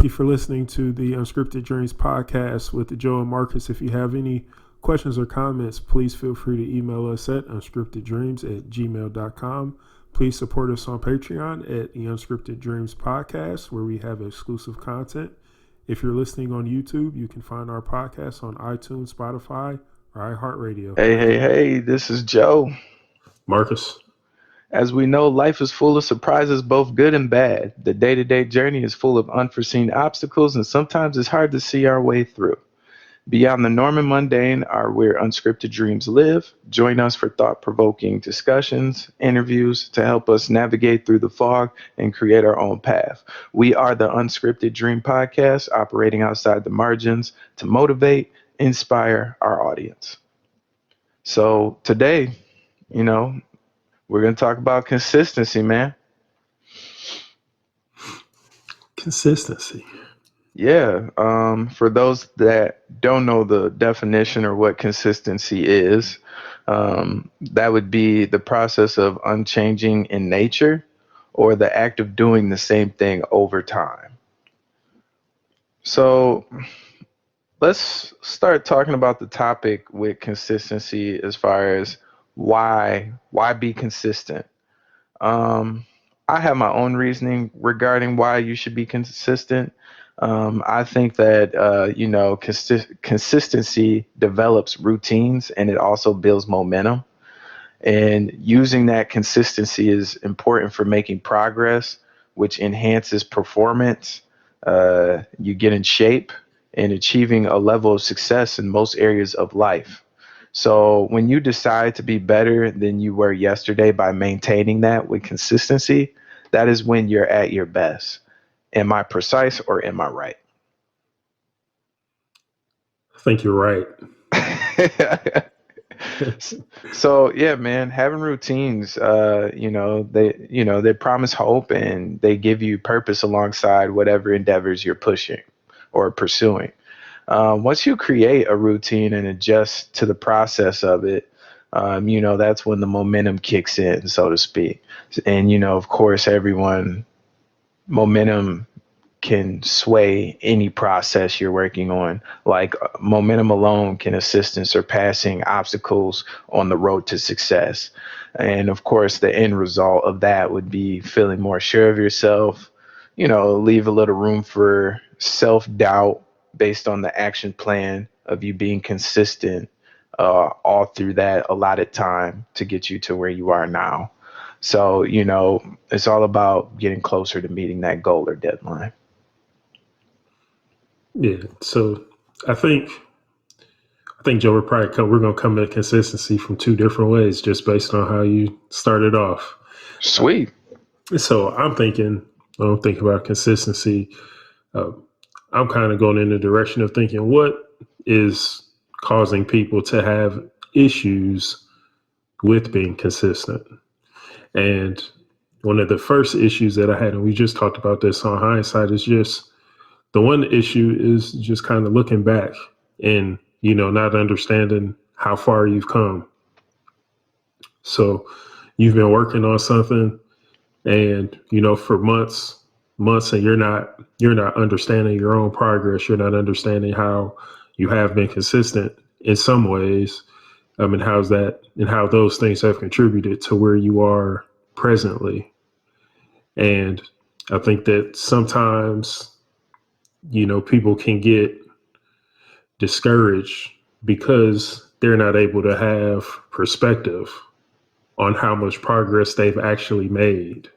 you for listening to the Unscripted Dreams Podcast with Joe and Marcus. If you have any questions or comments, please feel free to email us at unscripteddreams@gmail.com. Please support us on Patreon at the Unscripted Dreams Podcast, where we have exclusive content. If you're listening on YouTube, you can find our podcast on iTunes, Spotify, or iHeartRadio. Hey, this is Joe. Marcus. As we know, life is full of surprises, both good and bad. The day-to-day journey is full of unforeseen obstacles, and sometimes it's hard to see our way through. Beyond the norm and mundane are where unscripted dreams live. Join us for thought-provoking discussions, interviews to help us navigate through the fog and create our own path. We are the Unscripted Dream Podcast, operating outside the margins to motivate, inspire our audience. So today, we're going to talk about consistency, man. Consistency. Yeah. For those that don't know the definition or what consistency is, that would be the process of unchanging in nature or the act of doing the same thing over time. So let's start talking about the topic with consistency as far as why be consistent. I have my own reasoning regarding why you should be consistent. I think that consistency develops routines and it also builds momentum. And using that consistency is important for making progress, which enhances performance. You get in shape and achieving a level of success in most areas of life. So when you decide to be better than you were yesterday by maintaining that with consistency, that is when you're at your best. Am I precise or am I right? I think you're right. So yeah, man, having routines, they promise hope and they give you purpose alongside whatever endeavors you're pushing or pursuing. Once you create a routine and adjust to the process of it, that's when the momentum kicks in, so to speak. And, of course, momentum can sway any process you're working on. Like momentum alone can assist in surpassing obstacles on the road to success. And of course, the end result of that would be feeling more sure of yourself, leave a little room for self-doubt based on the action plan of you being consistent all through that allotted time to get you to where you are now. So, it's all about getting closer to meeting that goal or deadline. Yeah. So I think Joe, we're going to come at consistency from two different ways, just based on how you started off. Sweet. So I'm thinking about consistency. I'm kind of going in the direction of thinking, what is causing people to have issues with being consistent? And one of the first issues that I had, and we just talked about this on hindsight, is just the one issue is just kind of looking back and, not understanding how far you've come. So you've been working on something and, for months, and you're not understanding your own progress. You're not understanding how you have been consistent in some ways. And how those things have contributed to where you are presently. And I think that sometimes, people can get discouraged because they're not able to have perspective on how much progress they've actually made.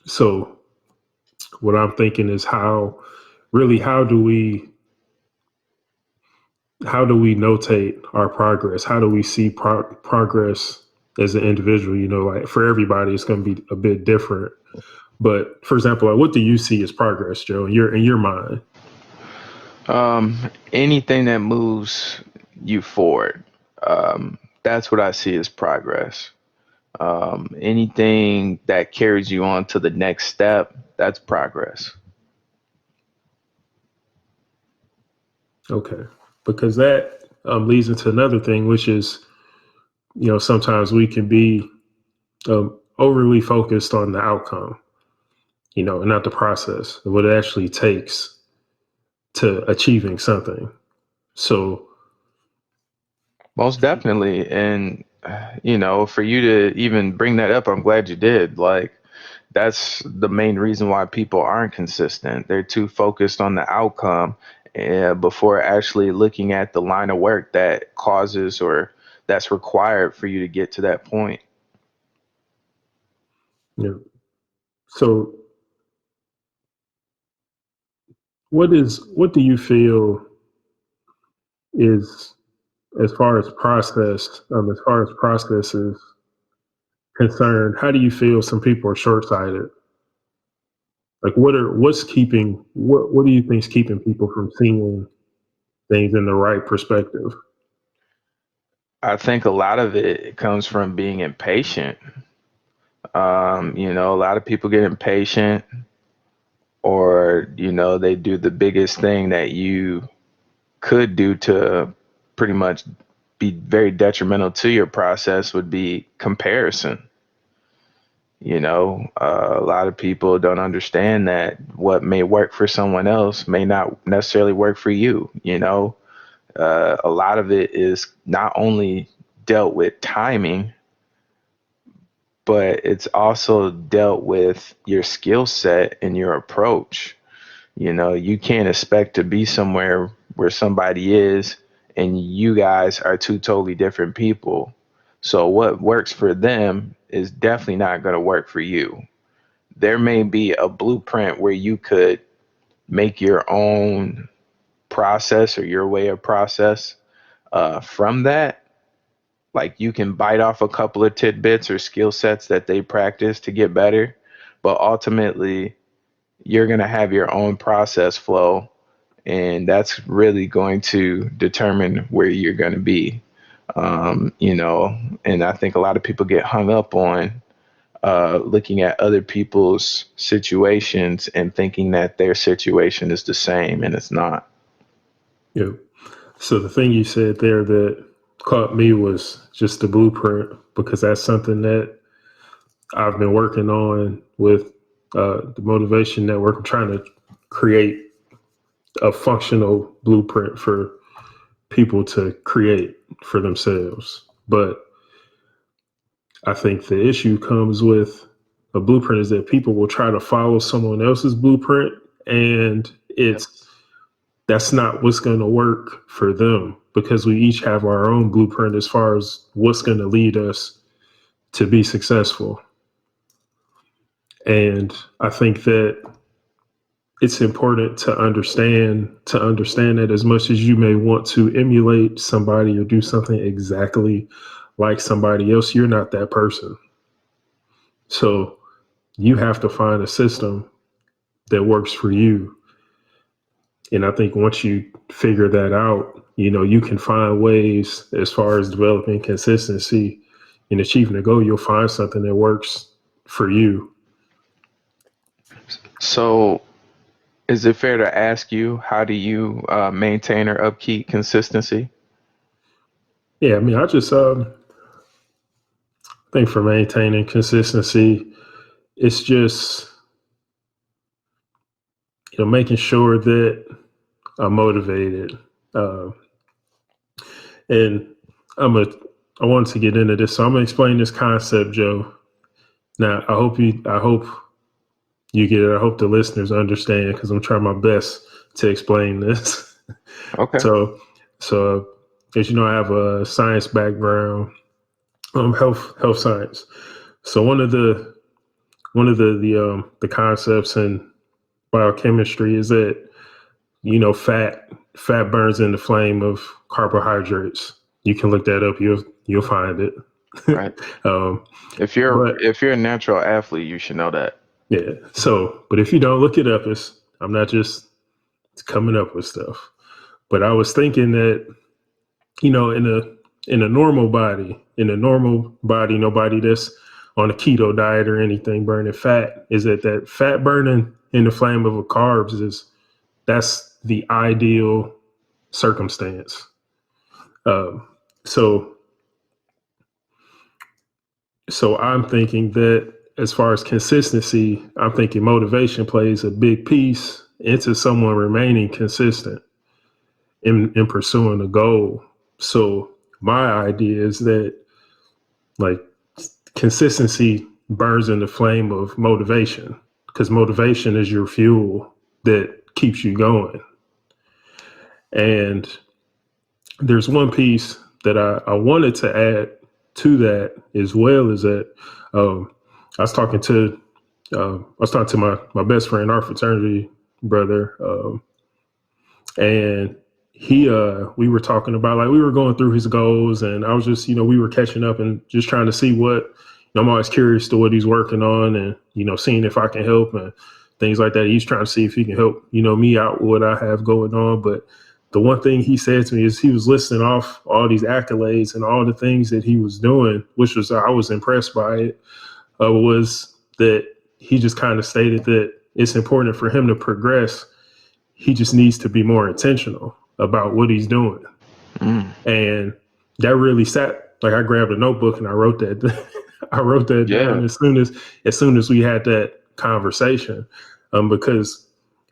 So what I'm thinking is how do we notate our progress? How do we see progress as an individual? Like for everybody, it's going to be a bit different. But for example, like, what do you see as progress, Joe, in your mind? Anything that moves you forward. That's what I see as progress. Anything that carries you on to the next step, that's progress. Okay. Because that leads into another thing, which is, sometimes we can be overly focused on the outcome. not the process, what it actually takes to achieving something. So, Most definitely. And, for you to even bring that up, I'm glad you did. Like, that's the main reason why people aren't consistent. They're too focused on the outcome before actually looking at the line of work that causes or that's required for you to get to that point. you know, so what do you feel is as far as process is concerned, how do you feel some people are short-sighted? Like what do you think is keeping people from seeing things in the right perspective? I think a lot of it comes from being impatient. A lot of people get impatient or, they do the biggest thing that you could do to pretty much be very detrimental to your process would be comparison. A lot of people don't understand that what may work for someone else may not necessarily work for you. A lot of it is not only dealt with timing, but it's also dealt with your skill set and your approach. You can't expect to be somewhere where somebody is and you guys are two totally different people. So what works for them is definitely not going to work for you. There may be a blueprint where you could make your own process or your way of process from that. Like you can bite off a couple of tidbits or skill sets that they practice to get better, but ultimately you're going to have your own process flow, and that's really going to determine where you're going to be. And I think a lot of people get hung up on looking at other people's situations and thinking that their situation is the same, and it's not. Yeah. So the thing you said there that caught me was just the blueprint, because that's something that I've been working on with the Motivation Network. I'm trying to create a functional blueprint for people to create for themselves. But I think the issue comes with a blueprint is that people will try to follow someone else's blueprint, and Yep. that's not what's going to work for them, because we each have our own blueprint as far as what's going to lead us to be successful. And I think that it's important to understand that as much as you may want to emulate somebody or do something exactly like somebody else, you're not that person. So you have to find a system that works for you. And I think once you figure that out, you can find ways as far as developing consistency and achieving a goal. You'll find something that works for you. So, is it fair to ask you, how do you maintain or upkeep consistency? Yeah, I mean, I just think for maintaining consistency, it's just making sure that I'm motivated. Uh, and I'm a I wanted to get into this, so I'm gonna explain this concept, Joe. Now, I hope you get it. I hope the listeners understand, because I'm trying my best to explain this. Okay. So, as you know, I have a science background, health science. So one of the concepts in biochemistry is that fat burns in the flame of carbohydrates. You can look that up. You'll find it. Right. um, If you're but if you're a natural athlete, you should know that. yeah. So, but if you don't look it up, I'm not just coming up with stuff. But I was thinking that in a normal body, nobody that's on a keto diet or anything burning fat, is that fat burning in the flame of a carbs that's the ideal circumstance. Um, so so I'm thinking that as far as consistency, I'm thinking motivation plays a big piece into someone remaining consistent in pursuing a goal. So my idea is that like consistency burns in the flame of motivation, because motivation is your fuel that keeps you going. And there's one piece that I wanted to add to that as well, is that I was talking to my best friend, our fraternity brother, and we were talking about, like, we were going through his goals, and I was just, we were catching up and just trying to see what, I'm always curious to what he's working on, and seeing if I can help and things like that. He's trying to see if he can help me out with what I have going on. But the one thing he said to me is he was listing off all these accolades and all the things that he was doing, which was, I was impressed by it, was that he just kind of stated that it's important for him to progress. He just needs to be more intentional about what he's doing. And that really sat, like, I grabbed a notebook and I wrote that I wrote that down as soon as we had that conversation, because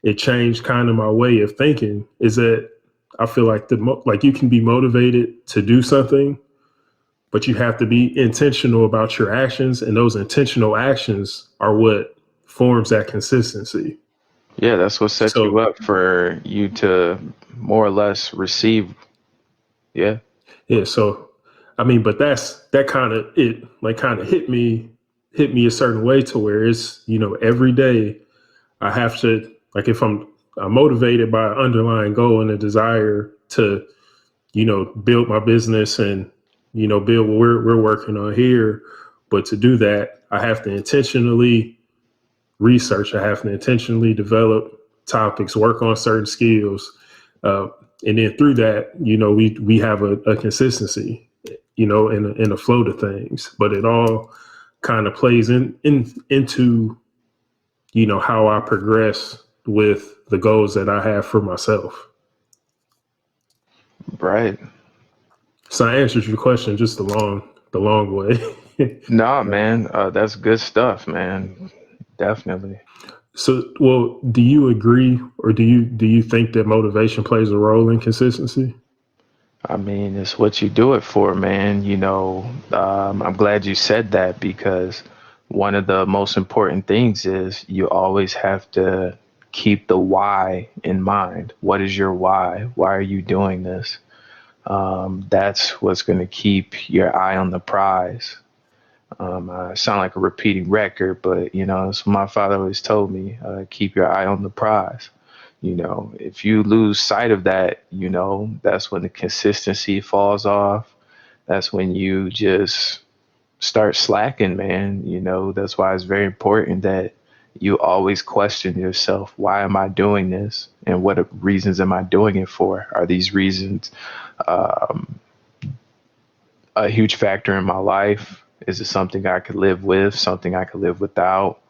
it changed kind of my way of thinking. Is that I feel like like you can be motivated to do something, but you have to be intentional about your actions, and those intentional actions are what forms that consistency. Yeah, that's what sets you up for you to more or less receive. Yeah. Yeah. So, I mean, but that kind of hit me a certain way, to where it's, every day I have to, like, if I'm motivated by an underlying goal and a desire to, build my business and, build what we're working on here. But to do that, I have to intentionally research. I have to intentionally develop topics, work on certain skills. And then through that, we have a consistency, in a flow to things. But it all kind of plays into, how I progress with the goals that I have for myself. Right. So I answered your question just the long way. Nah, man, that's good stuff, man. Definitely. So, well, do you agree, or do you think that motivation plays a role in consistency? I mean, it's what you do it for, man. I'm glad you said that, because one of the most important things is you always have to keep the why in mind. What is your why? Why are you doing this? That's what's going to keep your eye on the prize. I sound like a repeating record, but that's what my father always told me: keep your eye on the prize. If you lose sight of that, that's when the consistency falls off. That's when you just start slacking, man. That's why it's very important that you always question yourself: why am I doing this? And what reasons am I doing it for? Are these reasons um, a huge factor in my life? Is it something I could live with, something I could live without?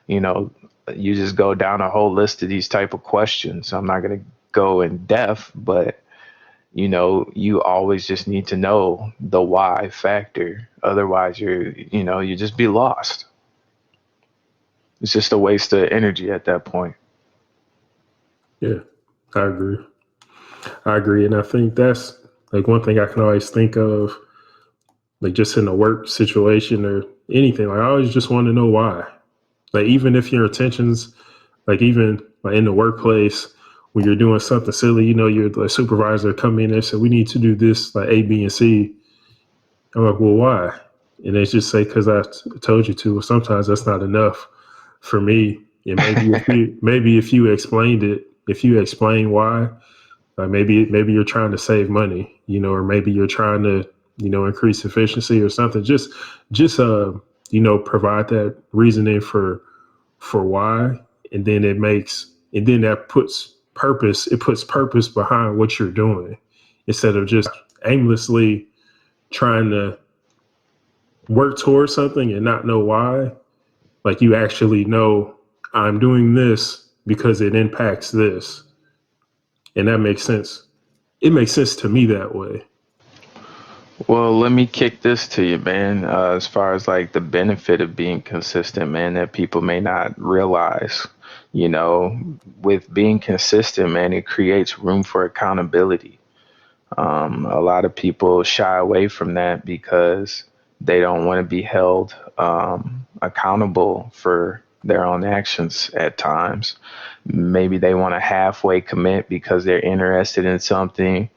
You know, you just go down a whole list of these type of questions. I'm not going to go in depth, but you always just need to know the why factor. Otherwise, you just be lost. It's just a waste of energy at that point. Yeah, I agree. And I think that's like one thing I can always think of, like, just in a work situation or anything. Like, I always just want to know why. Like, even if your intentions, like, even like in the workplace, when you're doing something silly, you're the supervisor come in and say, we need to do this, like A, B, and C. I'm like, well, why? And they just say, because told you to. Well, sometimes that's not enough for me. And maybe if you explained it, if you explain why, like, maybe you're trying to save money, or maybe you're trying to, increase efficiency or something. Just provide that reasoning for why, and then that puts purpose. It puts purpose behind what you're doing, instead of just aimlessly trying to work towards something and not know why. Like, you actually know, I'm doing this because it impacts this. And that makes sense. It makes sense to me that way. Well, let me kick this to you, man. As far as like the benefit of being consistent, man, that people may not realize, you know, with being consistent, man, it creates room for accountability. A lot of people shy away from that because they don't want to be held accountable for their own actions at times. Maybe they want to halfway commit because they're interested in something,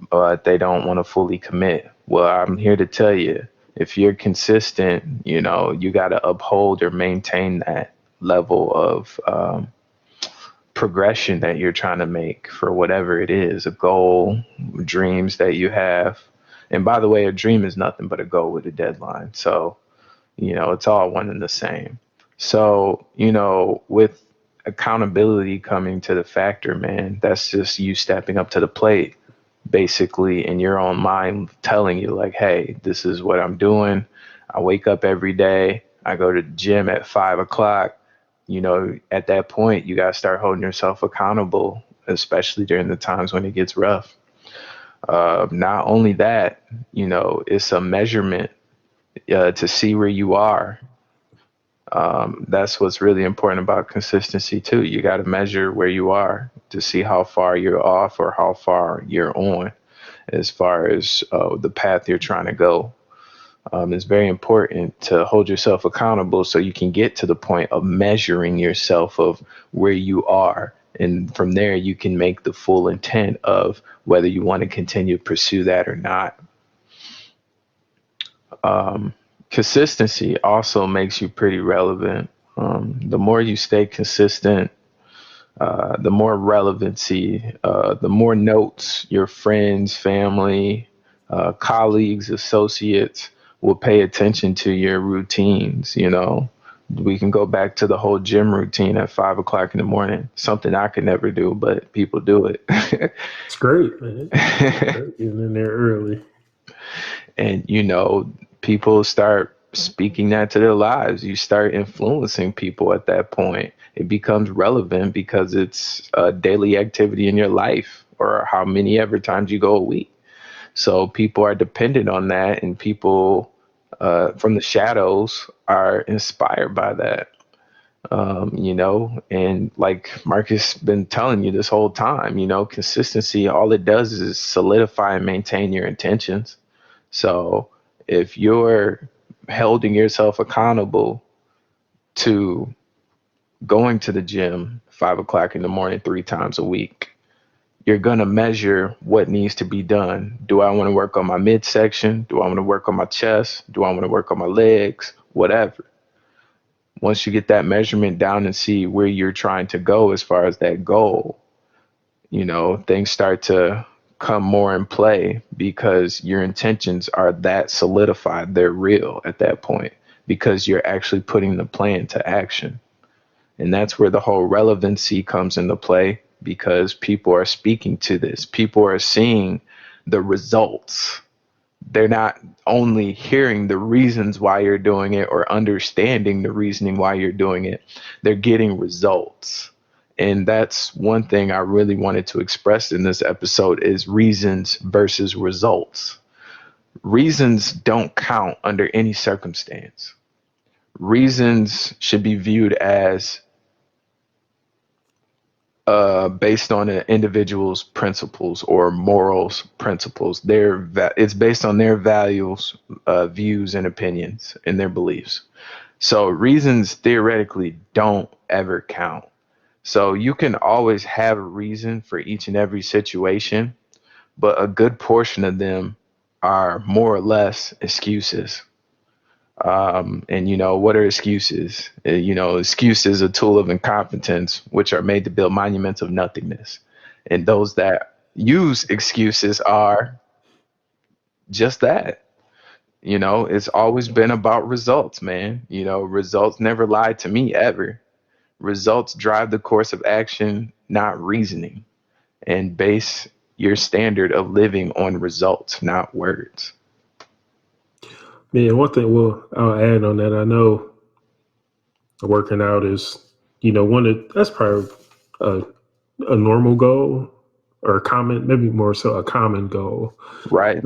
but they don't want to fully commit. Well, I'm here to tell you, if you're consistent, you got to uphold or maintain that level of progression that you're trying to make for whatever it is, a goal, dreams that you have. And by the way, a dream is nothing but a goal with a deadline. So, it's all one and the same. So, with accountability coming to the factor, man, that's just you stepping up to the plate, basically in your own mind, telling you, like, hey, this is what I'm doing. I wake up every day. I go to the gym at 5 o'clock. At that point, you got to start holding yourself accountable, especially during the times when it gets rough. Not only that, it's a measurement to see where you are. That's what's really important about consistency, too. You got to measure where you are to see how far you're off or how far you're on as far as the path you're trying to go. It's very important to hold yourself accountable so you can get to the point of measuring yourself of where you are. And from there, you can make the full intent of whether you want to continue to pursue that or not. Um, Consistency also makes you pretty relevant. The more you stay consistent, the more relevancy, the more notes your friends, family, colleagues, associates will pay attention to your routines. We can go back to the whole gym routine at 5 o'clock in the morning, something I could never do, but people do it. It's great, man. It's great getting in there early. And, people start speaking that to their lives. You start influencing people at that point. It becomes relevant because it's a daily activity in your life, or how many ever times you go a week. So people are dependent on that, and people from the shadows are inspired by that. And like Marcus been telling you this whole time, consistency, all it does is solidify and maintain your intentions. So if you're holding yourself accountable to going to the gym 5 o'clock in the morning 3 times a week, you're going to measure what needs to be done. Do I want to work on my midsection? Do I want to work on my chest? Do I want to work on my legs? Whatever. Once you get that measurement down and see where you're trying to go as far as that goal, things start to come more in play because your intentions are that solidified. They're real at that point because you're actually putting the plan to action. And that's where the whole relevancy comes into play, because people are speaking to this. People are seeing the results. They're not only hearing the reasons why you're doing it or understanding the reasoning why you're doing it, they're getting results. And that's one thing I really wanted to express in this episode is reasons versus results. Reasons don't count under any circumstance. Reasons should be viewed as based on an individual's principles or morals principles. It's based on their values, views, and opinions and their beliefs. So reasons theoretically don't ever count. So you can always have a reason for each and every situation, but a good portion of them are more or less excuses. And what are excuses? Excuse is a tool of incompetence, which are made to build monuments of nothingness. And those that use excuses are just that. It's always been about results, man. Results never lied to me ever. Results drive the course of action, not reasoning, and base your standard of living on results, not words. Yeah, one thing, well, I'll add on that. I know working out is, that's probably a, a normal goal or a common, maybe more so a common goal. Right.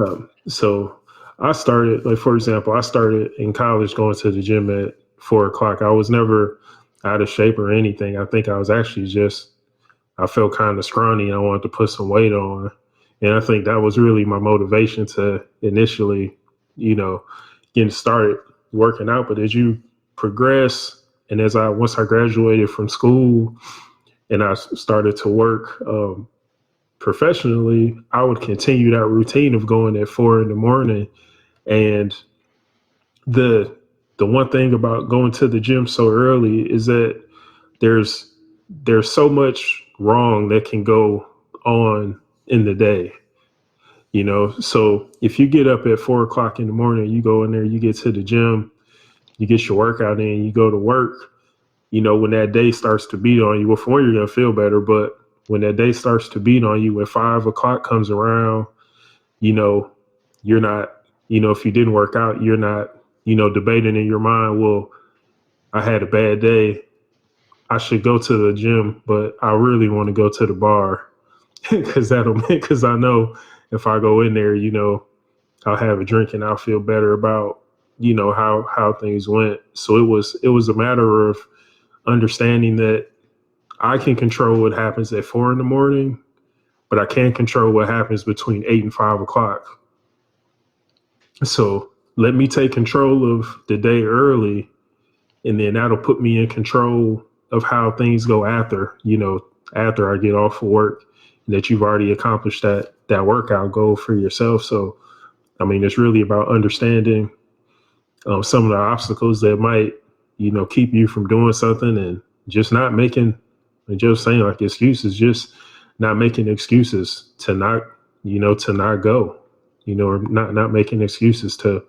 So I started, like, for example, I started in college going to the gym at 4 o'clock. I was never out of shape or anything. I think I was actually just, I felt kind of scrawny and I wanted to put some weight on. And I think that was really my motivation to initially, you know, getting started working out. But as you progress, and once I graduated from school and I started to work professionally, I would continue that routine of going at 4 in the morning. And the the one thing about going to the gym so early is that there's there's so much wrong that can go on in the day, so if you get up at 4 o'clock in the morning, you go in there, you get to the gym, you get your workout in, you go to work. When that day starts to beat on you, well, for one, you're going to feel better, but when that day starts to beat on you, when 5 o'clock comes around, you know you're not, if you didn't work out, you're not, debating in your mind, well, I had a bad day, I should go to the gym, but I really want to go to the bar because I know if I go in there, I'll have a drink and I'll feel better about, how things went. So it was a matter of understanding that I can control what happens at 4 in the morning, but I can't control what happens between 8 and 5 o'clock. So let me take control of the day early, and then that'll put me in control of how things go after I get off of work, and that you've already accomplished that workout goal for yourself. So, I mean, it's really about understanding some of the obstacles that might, keep you from doing something, and just not making, and just saying like excuses, just not making excuses to not go, or not making excuses to,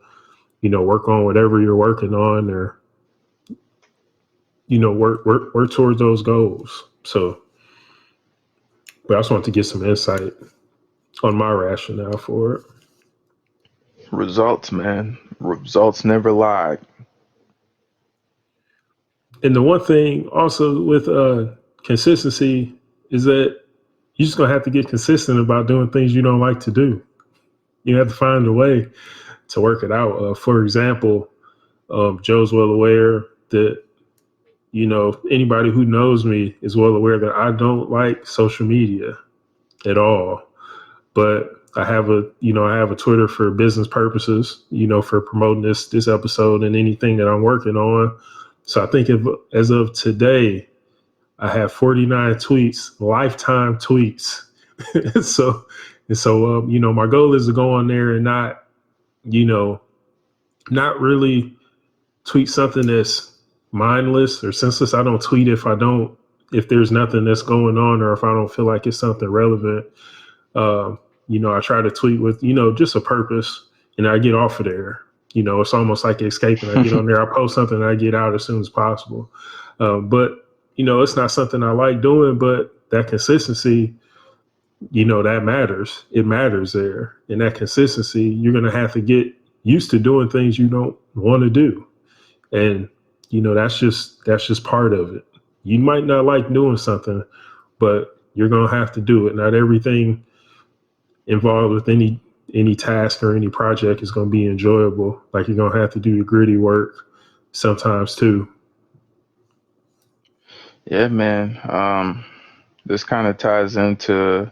work on whatever you're working on, or, work towards those goals. So, but I just want to get some insight on my rationale for it. Results, man. Results never lie. And the one thing also with consistency is that you're just gonna have to get consistent about doing things you don't like to do. You have to find a way to work it out. For example, Joe's well aware that, anybody who knows me is well aware that I don't like social media at all. But I have a Twitter for business purposes, for promoting this episode and anything that I'm working on. So I think as of today, I have 49 tweets, lifetime tweets. so my goal is to go on there and you know, not really tweet something that's mindless or senseless. I don't tweet if there's nothing that's going on, or if I don't feel like it's something relevant. I try to tweet with, just a purpose, and I get off of there. It's almost like escaping. I get on there, I post something, and I get out as soon as possible. But, it's not something I like doing, but that consistency, that matters. It matters there. And that consistency, you're going to have to get used to doing things you don't want to do. And, that's just part of it. You might not like doing something, but you're going to have to do it. Not everything involved with any task or any project is going to be enjoyable. Like, you're going to have to do the gritty work sometimes too. Yeah, man. This kind of ties into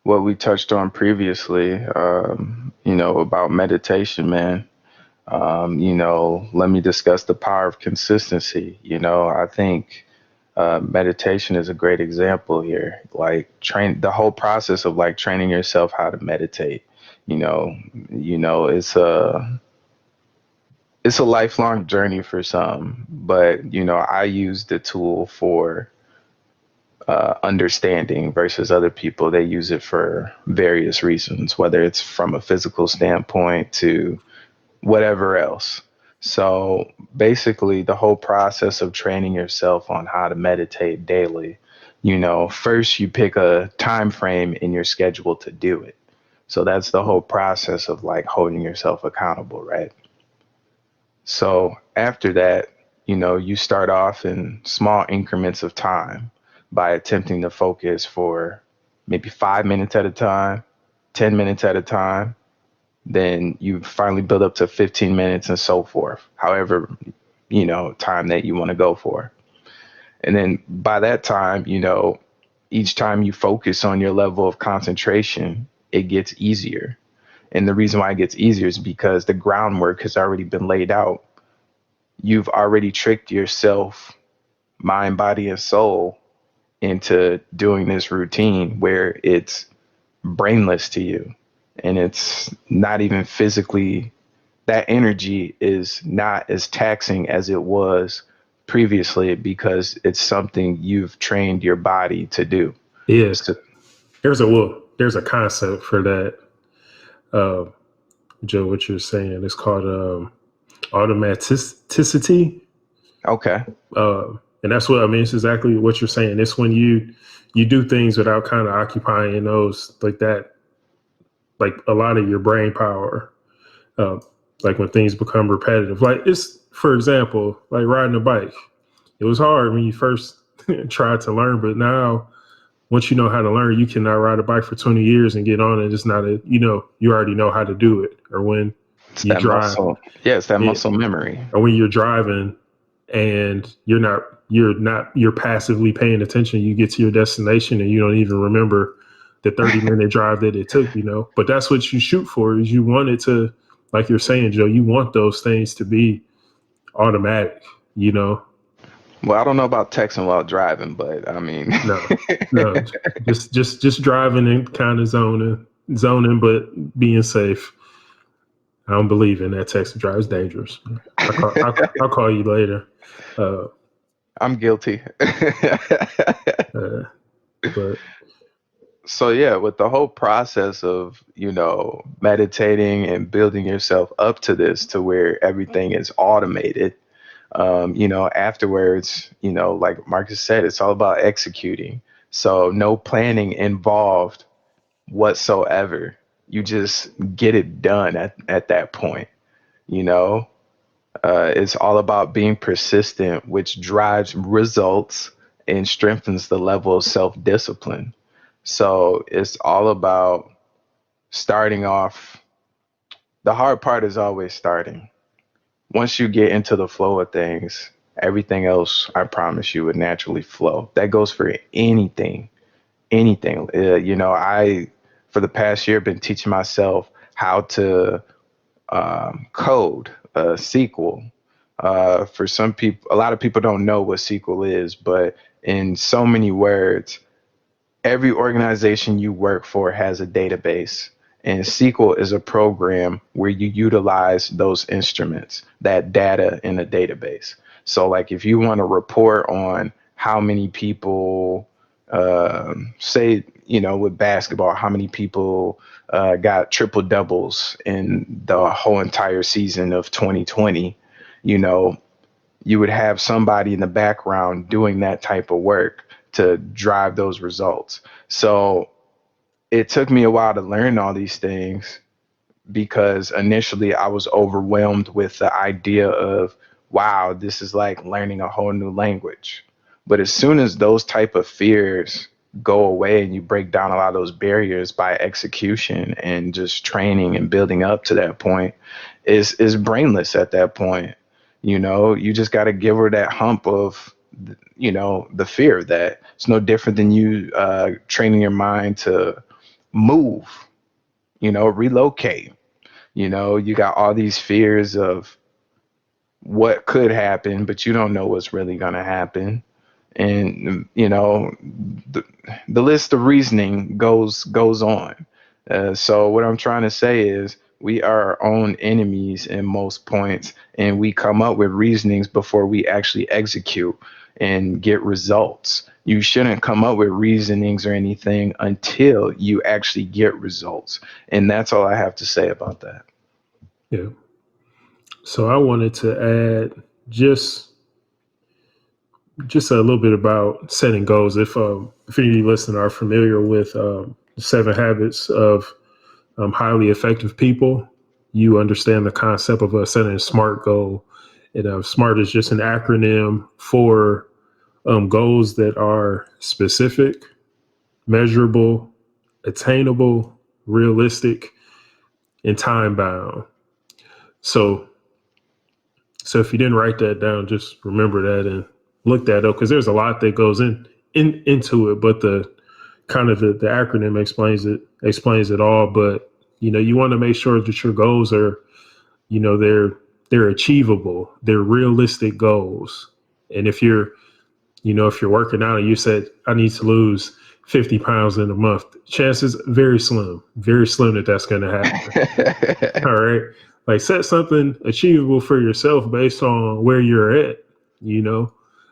what we touched on previously, about meditation, man. Let me discuss the power of consistency. I think meditation is a great example here. Like the whole process of like training yourself how to meditate. It's a lifelong journey for some, but I use the tool for understanding versus other people. They use it for various reasons, whether it's from a physical standpoint to whatever else. So basically, the whole process of training yourself on how to meditate daily, first you pick a time frame in your schedule to do it. So that's the whole process of like holding yourself accountable, right? So after that, you start off in small increments of time by attempting to focus for maybe 5 minutes at a time, 10 minutes at a time, then you finally build up to 15 minutes and so forth, however, time that you want to go for. And then by that time, each time you focus on your level of concentration, it gets easier. And the reason why it gets easier is because the groundwork has already been laid out. You've already tricked yourself, mind, body, and soul into doing this routine where it's brainless to you and it's not even physically, that energy is not as taxing as it was previously because it's something you've trained your body to do. Yeah. So, There's a concept for that. Uh, Joe, what you're saying, it's called automaticity. okay. And that's what I mean. It's exactly what you're saying. It's when you do things without kind of occupying those like that, like a lot of your brain power. Uh, like when things become repetitive, like it's, for example, like riding a bike. It was hard when you first tried to learn, but now once you know how to learn, you cannot ride a bike for 20 years and get on it. It's not you already know how to do it. Or when It's you that drive, muscle. Yeah, it's that it, muscle memory. or when you're driving and you're passively paying attention. You get to your destination and you don't even remember the 30-minute drive that it took, but that's what you shoot for, is you want it to, like you're saying, Joe, you want those things to be automatic, Well, I don't know about texting while driving, but I mean, no, no, just driving and kind of zoning, but being safe. I don't believe in that text to drive. It's dangerous. I'll call you later. Uh, I'm guilty. uh, but So yeah, with the whole process of, meditating and building yourself up to this to where everything is automated, afterwards, like Marcus said, it's all about executing. So no planning involved whatsoever. You just get it done at that point, you know? It's all about being persistent, which drives results and strengthens the level of self-discipline. So it's all about starting off. The hard part is always starting. Once you get into the flow of things, everything else, I promise you, would naturally flow. That goes for anything, anything. For the past year, been teaching myself how to code SQL. For some people, a lot of people don't know what SQL is, but in so many words, every organization you work for has a database. And SQL is a program where you utilize those instruments, that data in a database. So, like, if you want to report on how many people, say, with basketball, how many people got triple doubles in the whole entire season of 2020, you know, you would have somebody in the background doing that type of work to drive those results. So it took me a while to learn all these things because initially I was overwhelmed with the idea of, wow, this is like learning a whole new language. But as soon as those type of fears go away and you break down a lot of those barriers by execution and just training and building up to that point, is brainless at that point. You just got to give her that hump of, the fear that it's no different than you training your mind to move, relocate. You got all these fears of what could happen, but you don't know what's really going to happen. And, the, the list of reasoning goes on. So what I'm trying to say is we are our own enemies in most points, and we come up with reasonings before we actually execute and get results. You shouldn't come up with reasonings or anything until you actually get results. And that's all I have to say about that. yeah. So I wanted to add just a little bit about setting goals. If any of you listeners are familiar with the 7 habits of highly effective people, you understand the concept of setting a SMART goal. And SMART is just an acronym for goals that are specific, measurable, attainable, realistic, and time bound. So if you didn't write that down, just remember that and look that up, because there's a lot that goes into it. But the kind of the acronym explains it all. But you want to make sure that your goals are, they're achievable, they're realistic goals. And if you're working out and you said, I need to lose 50 pounds in a month, chances very slim that that's going to happen. All right. Like, set something achievable for yourself based on where you're at,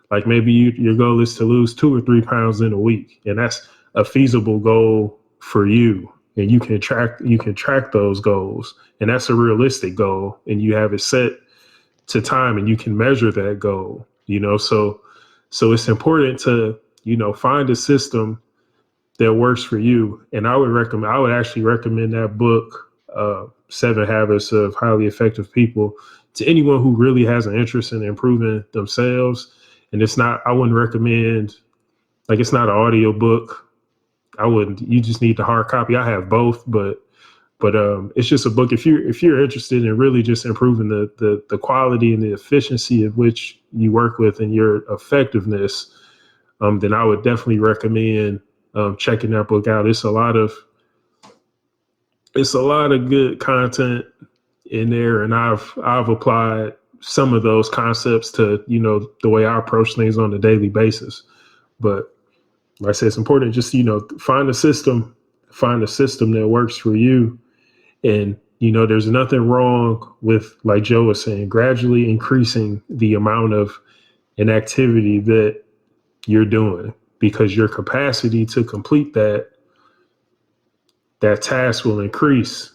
like maybe your goal is to lose 2 or 3 pounds in a week, and that's a feasible goal for you. And you can track those goals, and that's a realistic goal, and you have it set to time, and you can measure that goal, so it's important to, find a system that works for you. And I would actually recommend that book, 7 Habits of Highly Effective People, to anyone who really has an interest in improving themselves. And I wouldn't recommend, like, it's not an audio book. You just need the hard copy. I have both, but it's just a book. If you're interested in really just improving the quality and the efficiency of which you work with and your effectiveness, then I would definitely recommend checking that book out. It's a lot of good content in there, and I've applied some of those concepts to the way I approach things on a daily basis. But like I said, it's important to just find a system that works for you. And there's nothing wrong with, like Joe was saying, gradually increasing the amount of an activity that you're doing, because your capacity to complete that task will increase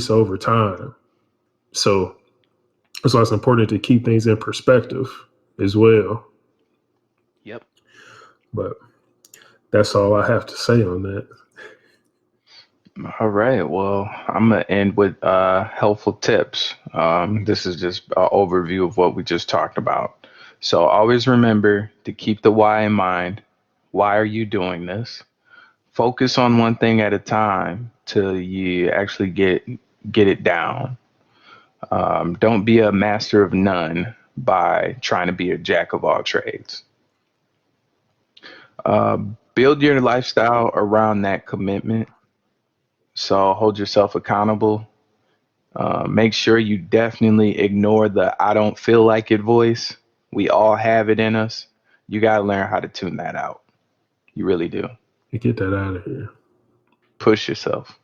over time. So that's why it's important to keep things in perspective as well. Yep. But that's all I have to say on that. All right. Well, I'm going to end with helpful tips. This is just an overview of what we just talked about. So always remember to keep the why in mind. Why are you doing this? Focus on one thing at a time till you actually get it down. Don't be a master of none by trying to be a jack of all trades. Build your lifestyle around that commitment. So hold yourself accountable. Make sure you definitely ignore the I don't feel like it voice. We all have it in us. You got to learn how to tune that out. You really do. You get that out of here. Push yourself.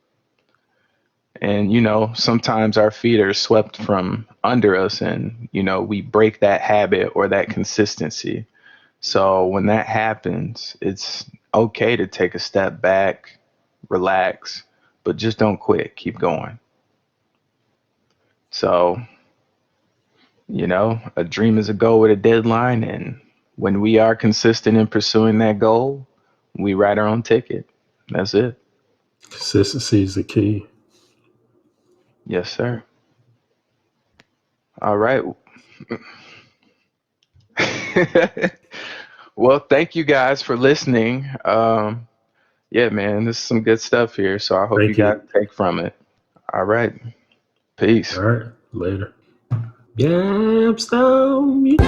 And, sometimes our feet are swept from under us and, we break that habit or that consistency. So when that happens, it's okay to take a step back, relax, but just don't quit. Keep going. So, a dream is a goal with a deadline. And when we are consistent in pursuing that goal, we write our own ticket. That's it. Consistency is the key. Yes, sir. All right. Well, thank you guys for listening. Yeah, man, this is some good stuff here. So I hope you guys take from it. All right. Peace. All right. Later. Yeah, I'm stoned.